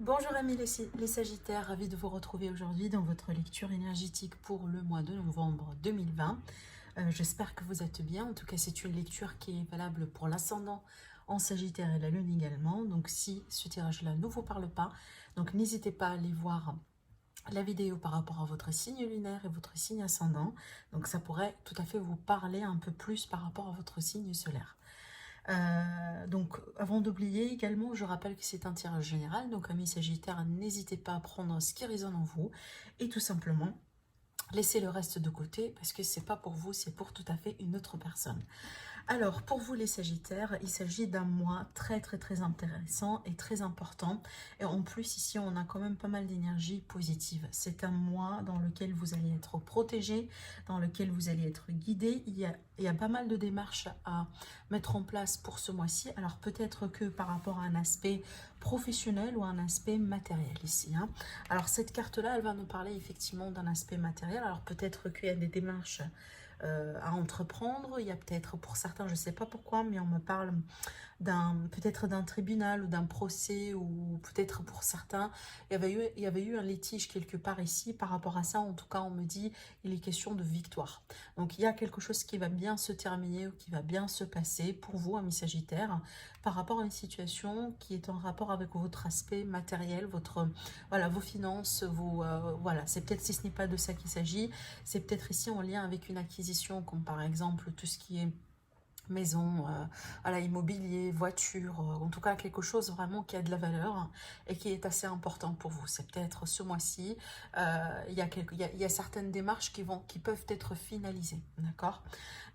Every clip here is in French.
Bonjour amis les Sagittaires, ravi de vous retrouver aujourd'hui dans votre lecture énergétique pour le mois de novembre 2020. J'espère que vous êtes bien. En tout cas, c'est une lecture qui est valable pour l'ascendant en Sagittaire et la Lune également. Donc si ce tirage-là ne vous parle pas, donc n'hésitez pas à aller voir la vidéo par rapport à votre signe lunaire et votre signe ascendant. Donc ça pourrait tout à fait vous parler un peu plus par rapport à votre signe solaire. Donc avant d'oublier également, je rappelle que c'est un tirage général, donc amis Sagittaires, n'hésitez pas à prendre ce qui résonne en vous et tout simplement laissez le reste de côté parce que c'est pas pour vous, c'est pour tout à fait une autre personne. Alors, pour vous les Sagittaires, il s'agit d'un mois très intéressant et très important. Et en plus, ici, on a quand même pas mal d'énergie positive. C'est un mois dans lequel vous allez être protégé, dans lequel vous allez être guidé. Il y a pas mal de démarches à mettre en place pour ce mois-ci. Alors, peut-être que par rapport à un aspect professionnel ou un aspect matériel ici. Alors, cette carte-là, elle va nous parler effectivement d'un aspect matériel. Alors, peut-être qu'il y a des démarches à entreprendre. Il y a peut-être pour certains, je ne sais pas pourquoi, mais on me parle peut-être d'un tribunal ou d'un procès, ou peut-être pour certains, il y avait eu un litige quelque part ici par rapport à ça. En tout cas, on me dit il est question de victoire. Donc il y a quelque chose qui va bien se terminer ou qui va bien se passer pour vous, amis Sagittaires, par rapport à une situation qui est en rapport avec votre aspect matériel, voilà, vos finances, voilà, c'est peut-être, si ce n'est pas de ça qu'il s'agit, c'est peut-être ici en lien avec une acquisition, comme par exemple tout ce qui est maison, voilà, immobilier, voiture, en tout cas quelque chose vraiment qui a de la valeur et qui est assez important pour vous. C'est peut-être ce mois-ci, il y a certaines démarches qui peuvent être finalisées, d'accord.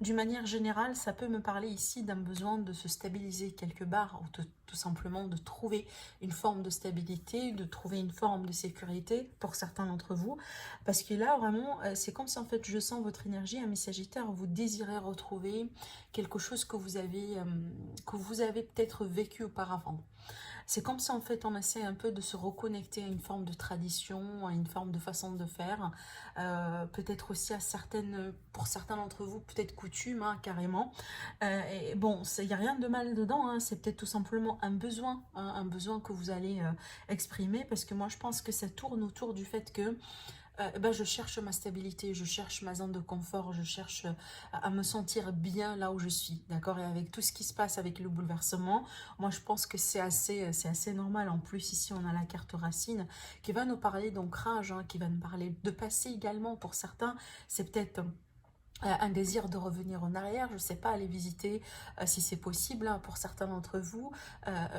D'une manière générale, ça peut me parler ici d'un besoin de se stabiliser quelque part, ou tout simplement de trouver une forme de stabilité, de trouver une forme de sécurité pour certains d'entre vous, parce que là vraiment, c'est comme si en fait je sens votre énergie, un Sagittaire, vous désirez retrouver quelque chose que vous avez peut-être vécu auparavant. C'est comme si en fait on essaie un peu de se reconnecter à une forme de tradition, à une forme de façon de faire, peut-être aussi à certaines, pour certains d'entre vous, peut-être coutumes, carrément. Et bon, il n'y a rien de mal dedans, c'est peut-être tout simplement un besoin, un besoin que vous allez exprimer, parce que moi je pense que ça tourne autour du fait que je cherche ma stabilité, je cherche ma zone de confort, je cherche à me sentir bien là où je suis, d'accord. Et avec tout ce qui se passe avec le bouleversement, moi je pense que c'est assez normal. En plus ici on a la carte racine qui va nous parler d'ancrage, qui va nous parler de passé également. Pour certains, c'est peut-être un désir de revenir en arrière, je ne sais pas, aller visiter si c'est possible, pour certains d'entre vous,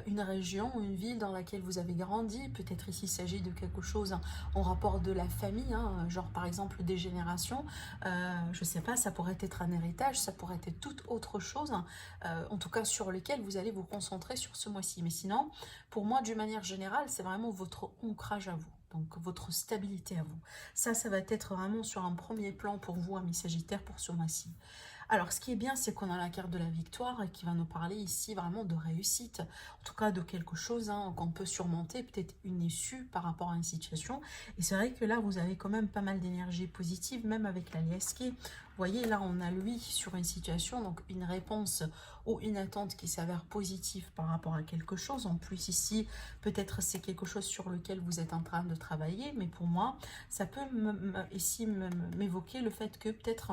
une région ou une ville dans laquelle vous avez grandi. Peut-être ici il s'agit de quelque chose en rapport de la famille, genre par exemple des générations, je ne sais pas, ça pourrait être un héritage, ça pourrait être toute autre chose, en tout cas sur lequel vous allez vous concentrer sur ce mois-ci. Mais sinon, pour moi, d'une manière générale, c'est vraiment votre ancrage à vous. Donc votre stabilité à vous. Ça va être vraiment sur un premier plan pour vous, amis Sagittaires, pour ce mois-ci. Alors, ce qui est bien, c'est qu'on a la carte de la victoire qui va nous parler ici vraiment de réussite, en tout cas de quelque chose qu'on peut surmonter, peut-être une issue par rapport à une situation. Et c'est vrai que là, vous avez quand même pas mal d'énergie positive, même avec la Lieski. Vous voyez, là, on a lui sur une situation, donc une réponse ou une attente qui s'avère positive par rapport à quelque chose. En plus, ici, peut-être c'est quelque chose sur lequel vous êtes en train de travailler, mais pour moi, ça peut ici m'évoquer le fait que peut-être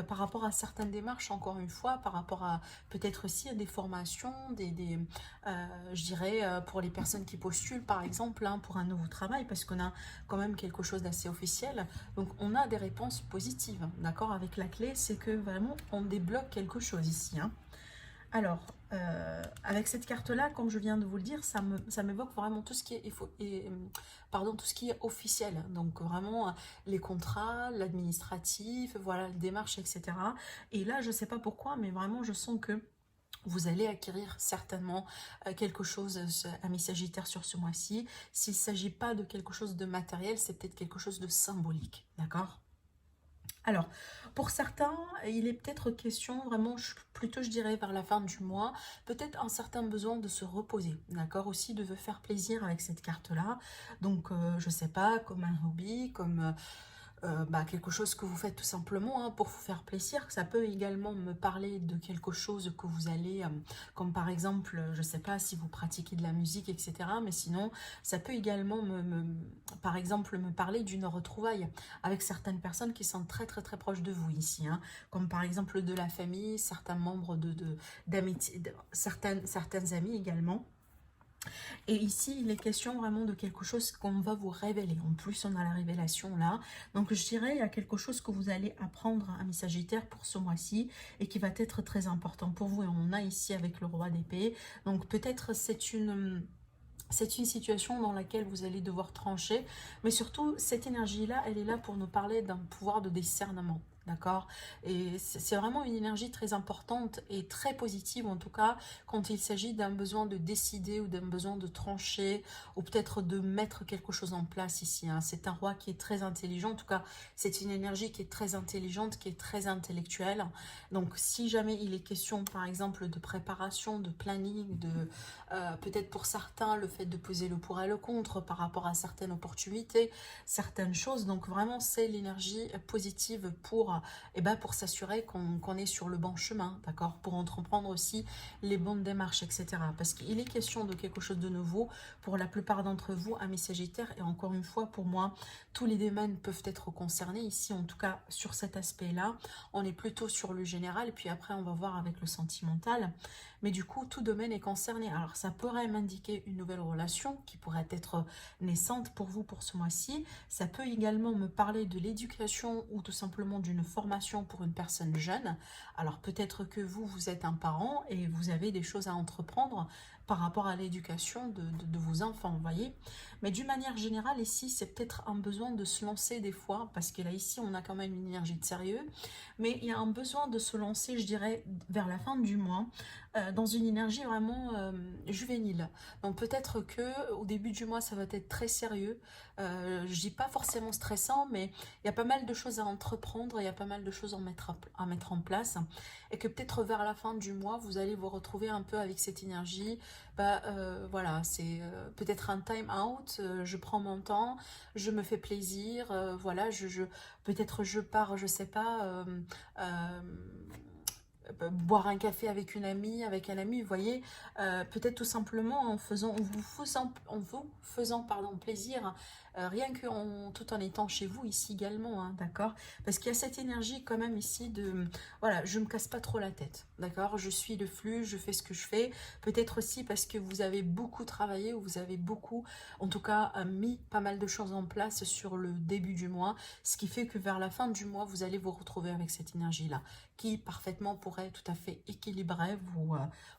par rapport à certaines démarches, encore une fois, par rapport à peut-être aussi à des formations, je dirais pour les personnes qui postulent par exemple, pour un nouveau travail, parce qu'on a quand même quelque chose d'assez officiel, donc on a des réponses positives, d'accord. Avec la clé, c'est que vraiment on débloque quelque chose ici, Alors, avec cette carte-là, comme je viens de vous le dire, ça m'évoque vraiment tout ce qui est, tout ce qui est officiel. Donc vraiment les contrats, l'administratif, voilà, les démarches, etc. Et là, je ne sais pas pourquoi, mais vraiment, je sens que vous allez acquérir certainement quelque chose, amis Sagittaire, sur ce mois-ci. S'il ne s'agit pas de quelque chose de matériel, c'est peut-être quelque chose de symbolique, d'accord. Alors, pour certains, il est peut-être question, vraiment, plutôt je dirais vers la fin du mois, peut-être un certain besoin de se reposer, d'accord, aussi de faire plaisir avec cette carte-là. Donc, je sais pas, comme un hobby, comme quelque chose que vous faites tout simplement hein, pour vous faire plaisir. Ça peut également me parler de quelque chose que vous allez, comme par exemple, je ne sais pas si vous pratiquez de la musique, etc. Mais sinon, ça peut également, par exemple, me parler d'une retrouvaille avec certaines personnes qui sont très très très proches de vous ici. Hein, comme par exemple de la famille, certains membres d'amitié, certaines amies également. Et ici, il est question vraiment de quelque chose qu'on va vous révéler. En plus, on a la révélation là. Donc, je dirais, il y a quelque chose que vous allez apprendre, amis Sagittaire, pour ce mois-ci et qui va être très important pour vous. Et on a ici avec le roi d'épée. Donc, peut-être c'est une situation dans laquelle vous allez devoir trancher. Mais surtout, cette énergie-là, elle est là pour nous parler d'un pouvoir de discernement. D'accord? Et c'est vraiment une énergie très importante et très positive, en tout cas, quand il s'agit d'un besoin de décider ou d'un besoin de trancher ou peut-être de mettre quelque chose en place ici. Hein. C'est un roi qui est très intelligent. En tout cas, c'est une énergie qui est très intelligente, qui est très intellectuelle. Donc, si jamais il est question, par exemple, de préparation, de planning, peut-être pour certains, le fait de peser le pour et le contre par rapport à certaines opportunités, certaines choses. Donc, vraiment, c'est l'énergie positive pour s'assurer qu'on est sur le bon chemin, d'accord, pour entreprendre aussi les bonnes démarches, etc. Parce qu'il est question de quelque chose de nouveau pour la plupart d'entre vous, amis Sagittaires, et encore une fois, pour moi, tous les domaines peuvent être concernés ici, en tout cas sur cet aspect-là. On est plutôt sur le général, et puis après, on va voir avec le sentimental. Mais du coup, tout domaine est concerné. Alors, ça pourrait m'indiquer une nouvelle relation qui pourrait être naissante pour vous pour ce mois-ci. Ça peut également me parler de l'éducation ou tout simplement d'une formation pour une personne jeune. Alors, peut-être que vous êtes un parent et vous avez des choses à entreprendre par rapport à l'éducation de vos enfants, vous voyez. Mais d'une manière générale, ici, c'est peut-être un besoin de se lancer des fois, parce que là, ici, on a quand même une énergie de sérieux, mais il y a un besoin de se lancer, je dirais, vers la fin du mois, dans une énergie vraiment juvénile. Donc peut-être que au début du mois, ça va être très sérieux. Je dis pas forcément stressant, mais il y a pas mal de choses à entreprendre, il y a pas mal de choses à mettre en place, et que peut-être vers la fin du mois, vous allez vous retrouver un peu avec cette énergie. Voilà, c'est peut-être un time out. Je prends mon temps, je me fais plaisir. Voilà, peut-être je pars, je sais pas. Boire un café avec une amie, avec un ami, vous voyez, peut-être tout simplement en vous faisant pardon, plaisir, rien que tout en étant chez vous ici également, hein, d'accord, parce qu'il y a cette énergie quand même ici de, voilà, je me casse pas trop la tête, d'accord, je suis le flux, je fais ce que je fais, peut-être aussi parce que vous avez beaucoup travaillé, ou vous avez beaucoup, en tout cas, mis pas mal de choses en place sur le début du mois, ce qui fait que vers la fin du mois, vous allez vous retrouver avec cette énergie-là, qui parfaitement pourrait tout à fait équilibrer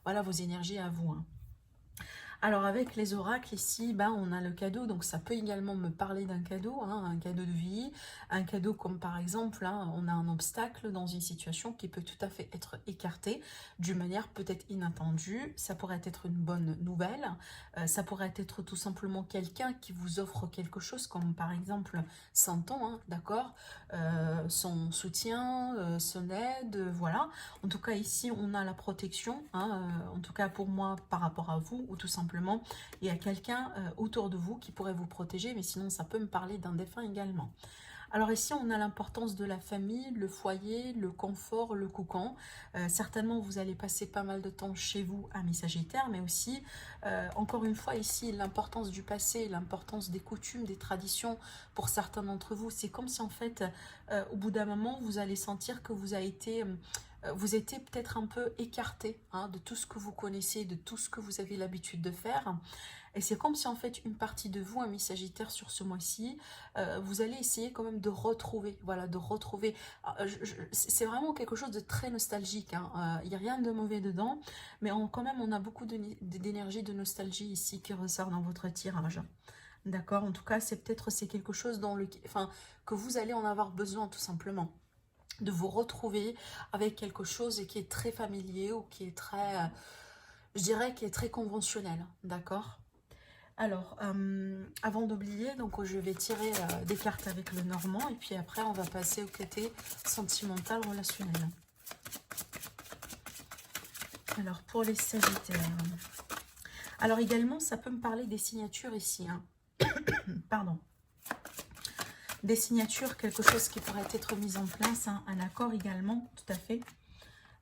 voilà, vos énergies à vous. Hein. Alors avec les oracles ici, on a le cadeau, donc ça peut également me parler d'un cadeau, hein, un cadeau de vie, un cadeau comme par exemple, hein, on a un obstacle dans une situation qui peut tout à fait être écarté d'une manière peut-être inattendue, ça pourrait être une bonne nouvelle, ça pourrait être tout simplement quelqu'un qui vous offre quelque chose comme par exemple son temps, hein, d'accord, son soutien, son aide, voilà. En tout cas ici on a la protection, hein, en tout cas pour moi par rapport à vous, ou tout simplement il y a quelqu'un autour de vous qui pourrait vous protéger, mais sinon ça peut me parler d'un défunt également. Alors ici, on a l'importance de la famille, le foyer, le confort, le cocon. Certainement, vous allez passer pas mal de temps chez vous, amis Sagittaires, mais aussi, encore une fois, ici, l'importance du passé, l'importance des coutumes, des traditions pour certains d'entre vous. C'est comme si, en fait, au bout d'un moment, vous allez sentir que vous étiez peut-être un peu écarté, hein, de tout ce que vous connaissez, de tout ce que vous avez l'habitude de faire. Et c'est comme si en fait une partie de vous, amis Sagittaire, sur ce mois-ci, vous allez essayer quand même de retrouver, voilà, de retrouver. C'est vraiment quelque chose de très nostalgique, hein. Il n'y a rien de mauvais dedans, mais quand même on a beaucoup d'énergie, de nostalgie ici qui ressort dans votre tirage. D'accord, en tout cas c'est quelque chose que vous allez en avoir besoin tout simplement, de vous retrouver avec quelque chose qui est très familier, ou qui est très, je dirais, qui est très conventionnel, d'accord. Alors, avant d'oublier, donc je vais tirer des cartes avec le normand, et puis après on va passer au côté sentimental, relationnel. Alors, pour les Sagittaires. Alors également, ça peut me parler des signatures ici, hein. Pardon. des signatures, quelque chose qui pourrait être mis en place, hein, un accord également, tout à fait.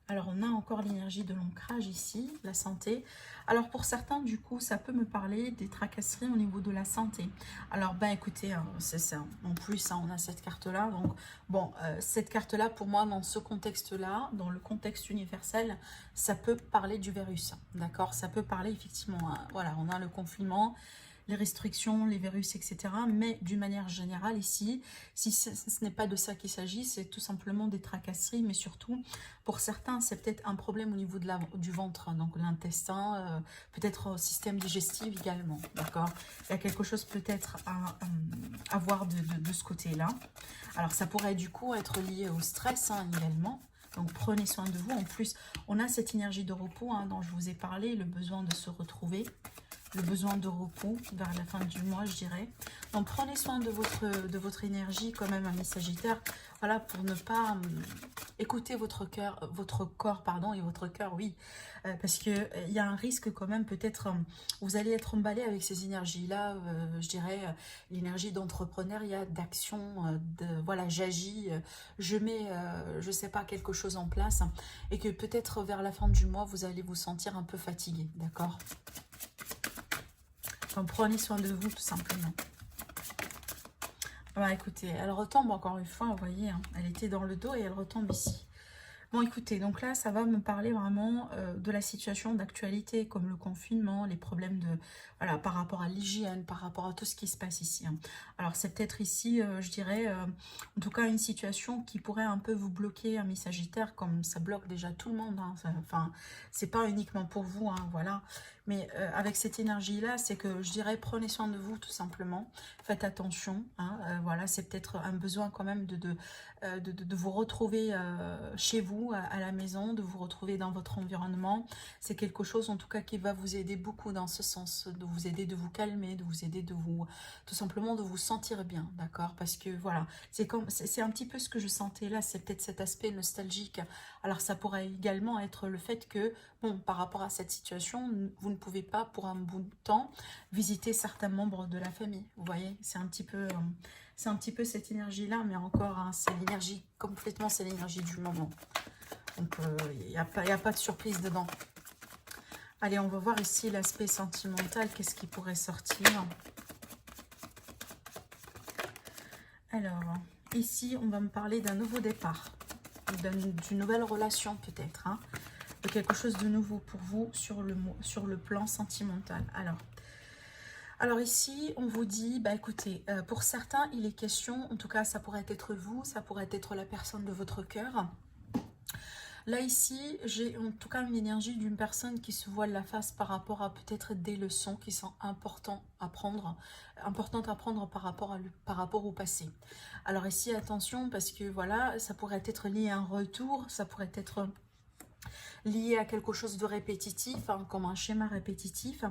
Alors, on a encore l'énergie de l'ancrage ici, la santé. Alors, pour certains, du coup, ça peut me parler des tracasseries au niveau de la santé. Alors, ben écoutez, hein, c'est ça. En plus, hein, on a cette carte-là. Donc, bon, cette carte-là, pour moi, dans ce contexte-là, dans le contexte universel, ça peut parler du virus. D'accord? Ça peut parler, effectivement, hein, voilà, on a le confinement, les restrictions, les virus, etc. Mais d'une manière générale ici, si ce n'est pas de ça qu'il s'agit, c'est tout simplement des tracasseries, mais surtout, pour certains, c'est peut-être un problème au niveau de du ventre, hein, donc l'intestin, peut-être au système digestif également, d'accord? Il y a quelque chose peut-être à voir de ce côté-là. Alors, ça pourrait du coup être lié au stress, hein, également. Donc, prenez soin de vous. En plus, on a cette énergie de repos, hein, dont je vous ai parlé, le besoin de se retrouver, le besoin de repos vers la fin du mois, je dirais. Donc, prenez soin de votre énergie, quand même, mes Sagittaires. Voilà, pour ne pas écouter votre cœur, votre corps, pardon, et votre cœur, oui. Parce qu'il y a un risque quand même, peut-être, vous allez être emballé avec ces énergies-là, je dirais, l'énergie d'entrepreneuriat, d'action, voilà, j'agis, je mets, je sais pas, quelque chose en place, et que peut-être vers la fin du mois, vous allez vous sentir un peu fatigué, d'accord? Donc, prenez soin de vous, tout simplement. Bah, écoutez, elle retombe encore une fois, vous voyez, hein, elle était dans le dos et elle retombe ici. Bon, écoutez, donc là, ça va me parler vraiment de la situation d'actualité, comme le confinement, les problèmes de, voilà, par rapport à l'hygiène, par rapport à tout ce qui se passe ici, hein. Alors, c'est peut-être ici, je dirais, en tout cas, une situation qui pourrait un peu vous bloquer, mes Sagittaires, comme ça bloque déjà tout le monde, hein. Enfin, c'est pas uniquement pour vous, hein, voilà. Mais avec cette énergie-là, c'est que, je dirais, prenez soin de vous, tout simplement. Faites attention, hein, voilà, c'est peut-être un besoin quand même de vous retrouver chez vous, à la maison, de vous retrouver dans votre environnement. C'est quelque chose en tout cas qui va vous aider beaucoup dans ce sens, de vous aider, de vous calmer, de vous aider, de vous, tout simplement de vous sentir bien, d'accord? Parce que voilà, c'est un petit peu ce que je sentais là, c'est peut-être cet aspect nostalgique. Alors ça pourrait également être le fait que, bon, par rapport à cette situation, vous ne pouvez pas pour un bout de temps visiter certains membres de la famille, vous voyez, c'est un petit peu... c'est un petit peu cette énergie-là, mais encore, hein, c'est l'énergie, complètement, c'est l'énergie du moment. Donc, il n'y a pas de surprise dedans. Allez, on va voir ici l'aspect sentimental, qu'est-ce qui pourrait sortir. Alors, ici, on va me parler d'un nouveau départ, d'une nouvelle relation peut-être, hein, de quelque chose de nouveau pour vous sur le plan sentimental. Alors ici, on vous dit, bah écoutez, pour certains, il est question, en tout cas, ça pourrait être vous, ça pourrait être la personne de votre cœur. Là, ici, j'ai en tout cas une énergie d'une personne qui se voile la face par rapport à peut-être des leçons qui sont importantes à prendre par rapport au passé. Alors ici, attention, parce que voilà, ça pourrait être lié à un retour, ça pourrait être lié à quelque chose de répétitif, hein, comme un schéma répétitif.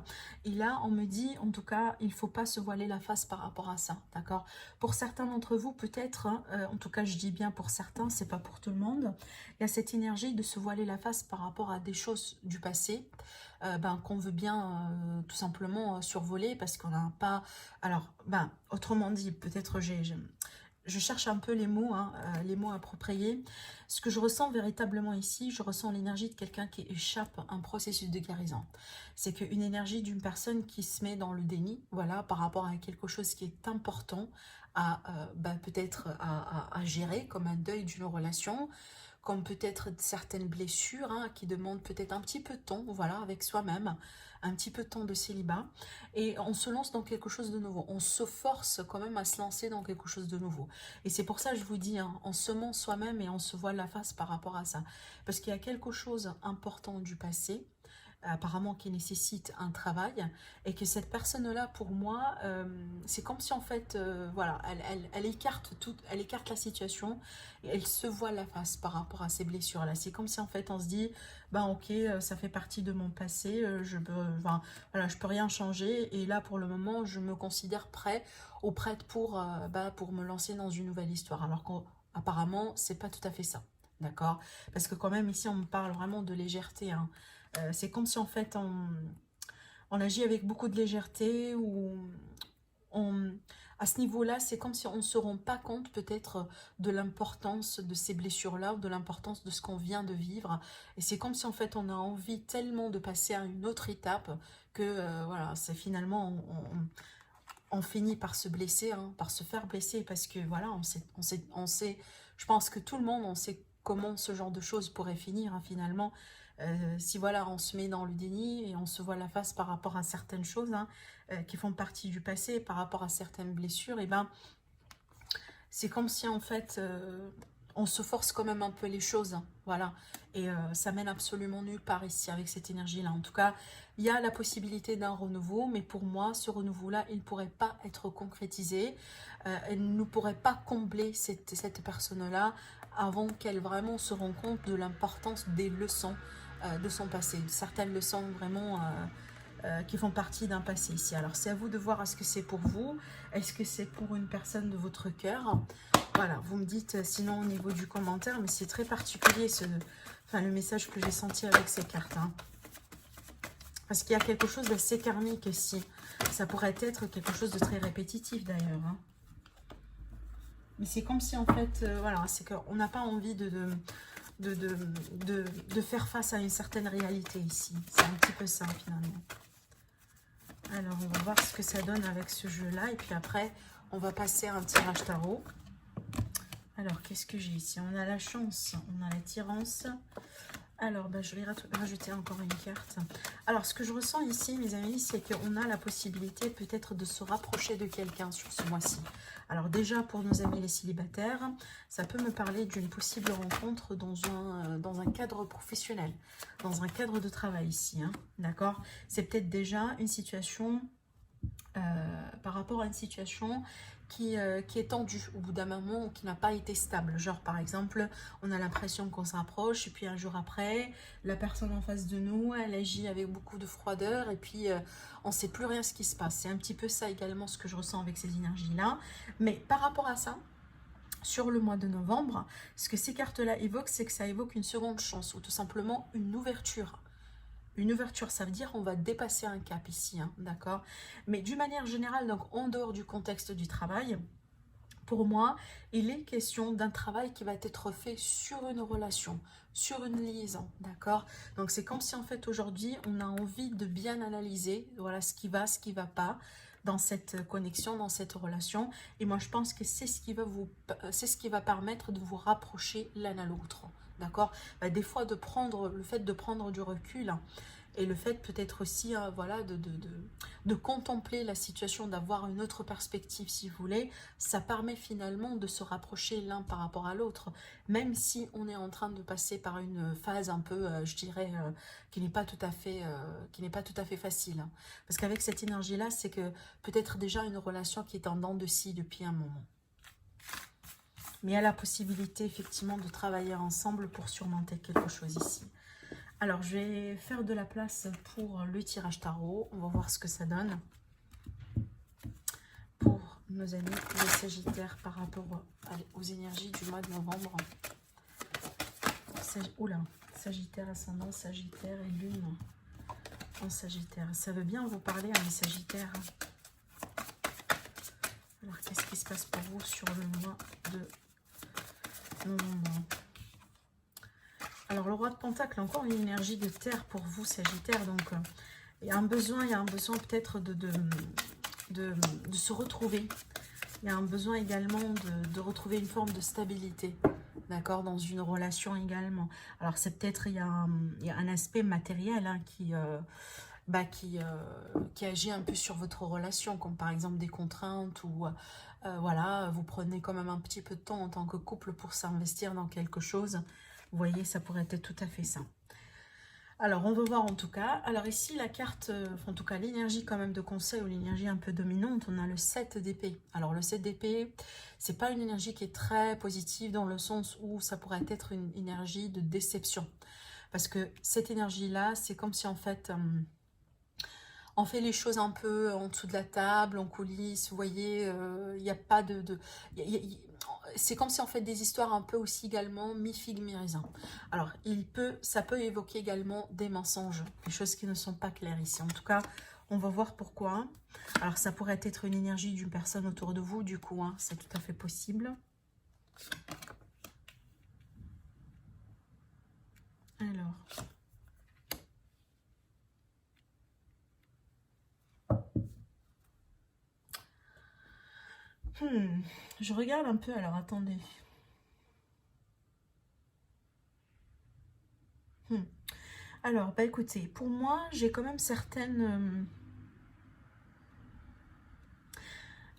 Et là, on me dit, en tout cas, il ne faut pas se voiler la face par rapport à ça, d'accord? Pour certains d'entre vous, peut-être, hein, en tout cas, je dis bien pour certains, c'est pas pour tout le monde, il y a cette énergie de se voiler la face par rapport à des choses du passé, qu'on veut bien tout simplement survoler parce qu'on n'a pas... Alors, autrement dit, peut-être je cherche un peu les mots, hein, les mots appropriés. Ce que je ressens véritablement ici, je ressens l'énergie de quelqu'un qui échappe à un processus de guérison. C'est qu'une énergie d'une personne qui se met dans le déni, voilà, par rapport à quelque chose qui est important à peut-être à gérer, comme un deuil d'une relation, comme peut-être certaines blessures, hein, qui demandent peut-être un petit peu de temps, voilà, avec soi-même, un petit peu de temps de célibat, et on se lance dans quelque chose de nouveau. On se force quand même à se lancer dans quelque chose de nouveau. Et c'est pour ça que je vous dis, hein, on se ment soi-même et on se voit la face par rapport à ça. Parce qu'il y a quelque chose d'important du passé, apparemment qui nécessite un travail, et que cette personne-là, pour moi, c'est comme si en fait, voilà, elle écarte tout, elle écarte la situation, et elle se voit la face par rapport à ces blessures-là. C'est comme si en fait on se dit, ok, ça fait partie de mon passé, voilà, je peux rien changer, et là pour le moment, je me considère prêt ou prête pour me lancer dans une nouvelle histoire. Alors qu'apparemment, c'est pas tout à fait ça. D'accord? Parce que quand même, ici, on me parle vraiment de légèreté, hein. C'est comme si en fait on agit avec beaucoup de légèreté ou à ce niveau-là, c'est comme si on ne se rend pas compte peut-être de l'importance de ces blessures-là ou de l'importance de ce qu'on vient de vivre. Et c'est comme si en fait on a envie tellement de passer à une autre étape que voilà, c'est finalement on finit par se blesser, hein, par se faire blesser parce que voilà, on sait, je pense que tout le monde, on sait comment ce genre de choses pourrait finir hein, finalement. Si voilà, on se met dans le déni et on se voit la face par rapport à certaines choses hein, qui font partie du passé, par rapport à certaines blessures, et ben c'est comme si en fait on se force quand même un peu les choses, hein, voilà. Et ça mène absolument nulle part ici avec cette énergie-là. En tout cas, il y a la possibilité d'un renouveau, mais pour moi, ce renouveau-là, il ne pourrait pas être concrétisé. Elle ne pourrait pas combler cette personne-là avant qu'elle vraiment se rende compte de l'importance des leçons de son passé. Certaines leçons vraiment qui font partie d'un passé ici. Alors, c'est à vous de voir est-ce que c'est pour vous, est-ce que c'est pour une personne de votre cœur. Voilà, vous me dites sinon au niveau du commentaire, mais c'est très particulier le message que j'ai senti avec ces cartes. Hein. Parce qu'il y a quelque chose d'assez karmique ici. Ça pourrait être quelque chose de très répétitif d'ailleurs. Hein. Mais c'est comme si en fait, voilà, c'est qu'on n'a pas envie de faire face à une certaine réalité ici. C'est un petit peu ça finalement. Alors, on va voir ce que ça donne avec ce jeu-là. Et puis après, on va passer à un tirage tarot. Alors, qu'est-ce que j'ai ici? On a la chance, on a l'attirance. Alors, je vais rajouter encore une carte. Alors, ce que je ressens ici, mes amis, c'est qu'on a la possibilité peut-être de se rapprocher de quelqu'un sur ce mois-ci. Alors déjà, pour nos amis les célibataires, ça peut me parler d'une possible rencontre dans un cadre professionnel, dans un cadre de travail ici, hein, d'accord? C'est peut-être déjà une situation, par rapport à une situation qui est tendue au bout d'un moment ou qui n'a pas été stable. Genre, par exemple, on a l'impression qu'on s'approche et puis un jour après, la personne en face de nous, elle agit avec beaucoup de froideur et puis on ne sait plus rien ce qui se passe. C'est un petit peu ça également ce que je ressens avec ces énergies-là. Mais par rapport à ça, sur le mois de novembre, ce que ces cartes-là évoquent, c'est que ça évoque une seconde chance ou tout simplement une ouverture. Une ouverture, ça veut dire on va dépasser un cap ici, hein, d'accord? Mais d'une manière générale, donc en dehors du contexte du travail, pour moi, il est question d'un travail qui va être fait sur une relation, sur une liaison, d'accord? Donc c'est comme si en fait aujourd'hui, on a envie de bien analyser, voilà, ce qui va pas dans cette connexion, dans cette relation. Et moi, je pense que c'est ce qui va permettre de vous rapprocher l'un à l'autre. D'accord, des fois, le fait de prendre du recul hein, et le fait peut-être aussi voilà, de contempler la situation, d'avoir une autre perspective si vous voulez, ça permet finalement de se rapprocher l'un par rapport à l'autre, même si on est en train de passer par une phase un peu, je dirais, qui n'est pas tout à fait facile. Hein. Parce qu'avec cette énergie-là, c'est que peut-être déjà une relation qui est en dents de scie depuis un moment. Mais il y a la possibilité effectivement de travailler ensemble pour surmonter quelque chose ici. Alors, je vais faire de la place pour le tirage tarot. On va voir ce que ça donne pour nos amis les Sagittaires par rapport aux énergies du mois de novembre. Oula, Sagittaire, ascendant, Sagittaire et Lune en Sagittaire. Ça veut bien vous parler à mes Sagittaires. Alors, qu'est-ce qui se passe pour vous sur le mois de novembre? Alors, le roi de Pentacle, encore une énergie de terre pour vous, Sagittaire. Donc, il y a un besoin peut-être de se retrouver. Il y a un besoin également de retrouver une forme de stabilité, d'accord, dans une relation également. Alors, c'est peut-être, il y a un aspect matériel hein, qui agit un peu sur votre relation, comme par exemple des contraintes ou voilà, vous prenez quand même un petit peu de temps en tant que couple pour s'investir dans quelque chose. Vous voyez, ça pourrait être tout à fait ça. Alors, on va voir en tout cas. Alors ici, la carte, en tout cas l'énergie quand même de conseil ou l'énergie un peu dominante, on a le 7 d'épée. Alors le 7 d'épée, c'est pas une énergie qui est très positive dans le sens où ça pourrait être une énergie de déception. Parce que cette énergie-là, c'est comme si en fait... on fait les choses un peu en dessous de la table, en coulisses, vous voyez, il n'y a pas c'est comme si on fait des histoires un peu aussi également mi-figue, mi-raisin. Alors, ça peut évoquer également des mensonges, des choses qui ne sont pas claires ici. En tout cas, On va voir pourquoi. Alors, ça pourrait être une énergie d'une personne autour de vous, du coup, hein, c'est tout à fait possible. Alors... je regarde un peu, alors attendez. Alors, bah écoutez, pour moi, j'ai quand même certaines...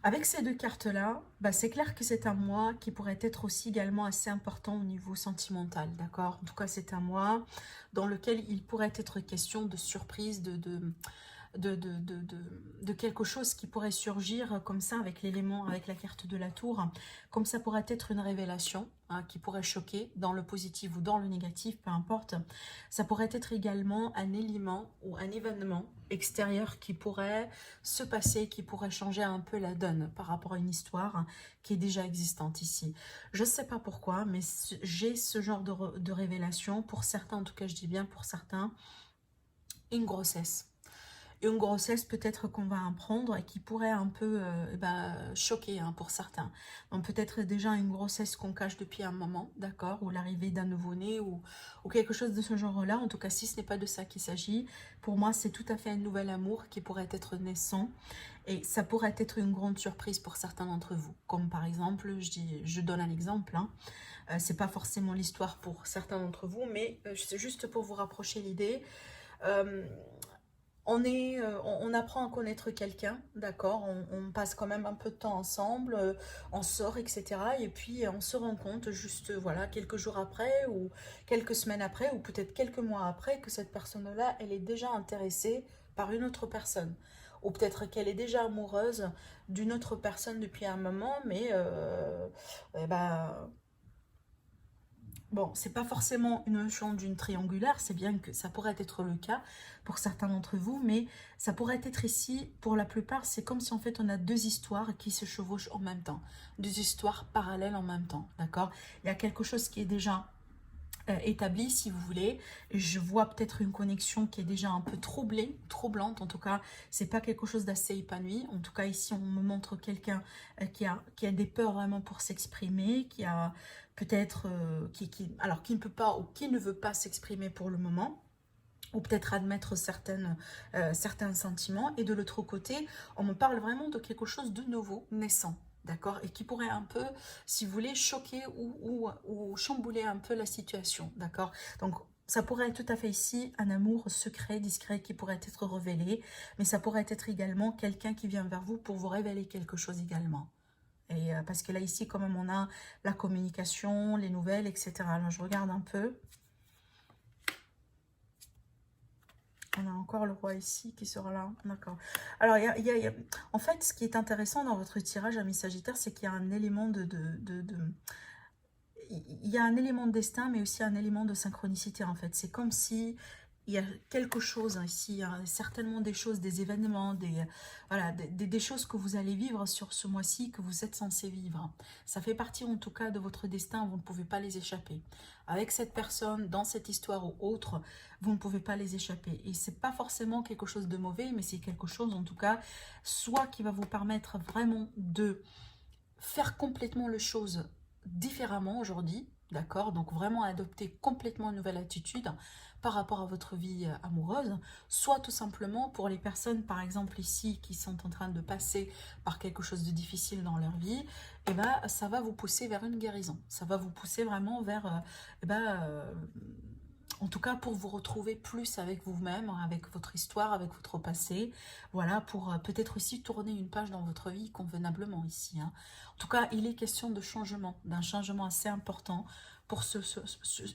Avec ces deux cartes-là, bah c'est clair que c'est un mois qui pourrait être aussi également assez important au niveau sentimental, d'accord? En tout cas, c'est un mois dans lequel il pourrait être question de surprise, de quelque chose qui pourrait surgir comme ça avec l'élément, avec la carte de la tour, comme ça pourrait être une révélation hein, qui pourrait choquer dans le positif ou dans le négatif, peu importe. Ça pourrait être également un élément ou un événement extérieur qui pourrait se passer, qui pourrait changer un peu la donne par rapport à une histoire qui est déjà existante ici. Je ne sais pas pourquoi, mais j'ai ce genre de révélation, pour certains, en tout cas je dis bien pour certains, une grossesse. Une grossesse peut-être qu'on va apprendre et qui pourrait un peu choquer hein, pour certains. Donc peut-être déjà une grossesse qu'on cache depuis un moment, d'accord, ou l'arrivée d'un nouveau-né ou quelque chose de ce genre-là. En tout cas, si ce n'est pas de ça qu'il s'agit, pour moi, c'est tout à fait un nouvel amour qui pourrait être naissant. Et ça pourrait être une grande surprise pour certains d'entre vous. Comme par exemple, je donne un exemple, hein. C'est pas forcément l'histoire pour certains d'entre vous, mais c'est juste pour vous rapprocher l'idée. Euh, on apprend à connaître quelqu'un, d'accord, on passe quand même un peu de temps ensemble, on sort, etc. Et puis on se rend compte juste, voilà, quelques jours après ou quelques semaines après ou peut-être quelques mois après que cette personne-là, elle est déjà intéressée par une autre personne. Ou peut-être qu'elle est déjà amoureuse d'une autre personne depuis un moment, mais eh ben, bon, c'est pas forcément une notion d'une triangulaire, c'est bien que ça pourrait être le cas pour certains d'entre vous, mais ça pourrait être ici, pour la plupart, c'est comme si en fait on a deux histoires qui se chevauchent en même temps, deux histoires parallèles en même temps, d'accord? Il y a quelque chose qui est déjà établi si vous voulez. Je vois peut-être une connexion qui est déjà un peu troublée, troublante en tout cas. C'est pas quelque chose d'assez épanoui. En tout cas ici on me montre quelqu'un qui a des peurs vraiment pour s'exprimer, qui a peut-être alors qui ne peut pas ou qui ne veut pas s'exprimer pour le moment, ou peut-être admettre certains sentiments. Et de l'autre côté, on me parle vraiment de quelque chose de nouveau, naissant, d'accord? Et qui pourrait un peu, si vous voulez, choquer ou chambouler un peu la situation, d'accord? Donc, ça pourrait être tout à fait ici un amour secret, discret, qui pourrait être révélé, mais ça pourrait être également quelqu'un qui vient vers vous pour vous révéler quelque chose également. Et parce que là, ici, quand même, on a la communication, les nouvelles, etc. Alors, je regarde un peu. On a encore le roi ici qui sera là. D'accord. Alors, en fait, ce qui est intéressant dans votre tirage, ami Sagittaire, c'est qu'il y a un élément il y a un élément de destin, mais aussi un élément de synchronicité, en fait. C'est comme si il y a quelque chose ici, il y a certainement des choses, des événements, voilà, des choses que vous allez vivre sur ce mois-ci, que vous êtes censé vivre. Ça fait partie en tout cas de votre destin, vous ne pouvez pas les échapper. Avec cette personne, dans cette histoire ou autre, vous ne pouvez pas les échapper. Et c'est pas forcément quelque chose de mauvais, mais c'est quelque chose en tout cas, soit qui va vous permettre vraiment de faire complètement les choses différemment aujourd'hui, d'accord? Donc vraiment adopter complètement une nouvelle attitude par rapport à votre vie amoureuse, soit tout simplement pour les personnes, par exemple ici, qui sont en train de passer par quelque chose de difficile dans leur vie, et ben, ça va vous pousser vers une guérison. Ça va vous pousser vraiment vers, en tout cas pour vous retrouver plus avec vous-même, avec votre histoire, avec votre passé, voilà, pour peut-être aussi tourner une page dans votre vie convenablement ici, hein. En tout cas, il est question de changement, d'un changement assez important pour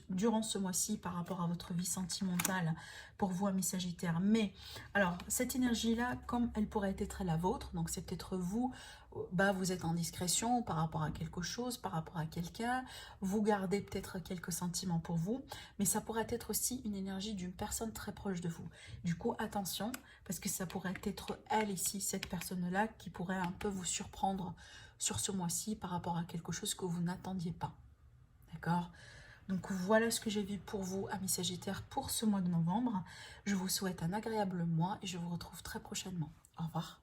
durant ce mois-ci par rapport à votre vie sentimentale pour vous, amis Sagittaire. Mais, alors, cette énergie-là, comme elle pourrait être la vôtre, donc c'est peut-être vous, bah, vous êtes en discrétion par rapport à quelque chose, par rapport à quelqu'un, vous gardez peut-être quelques sentiments pour vous, mais ça pourrait être aussi une énergie d'une personne très proche de vous. Du coup, attention, parce que ça pourrait être elle ici, cette personne-là, qui pourrait un peu vous surprendre sur ce mois-ci par rapport à quelque chose que vous n'attendiez pas. D'accord? Donc voilà ce que j'ai vu pour vous, amis Sagittaires, pour ce mois de novembre. Je vous souhaite un agréable mois et je vous retrouve très prochainement. Au revoir.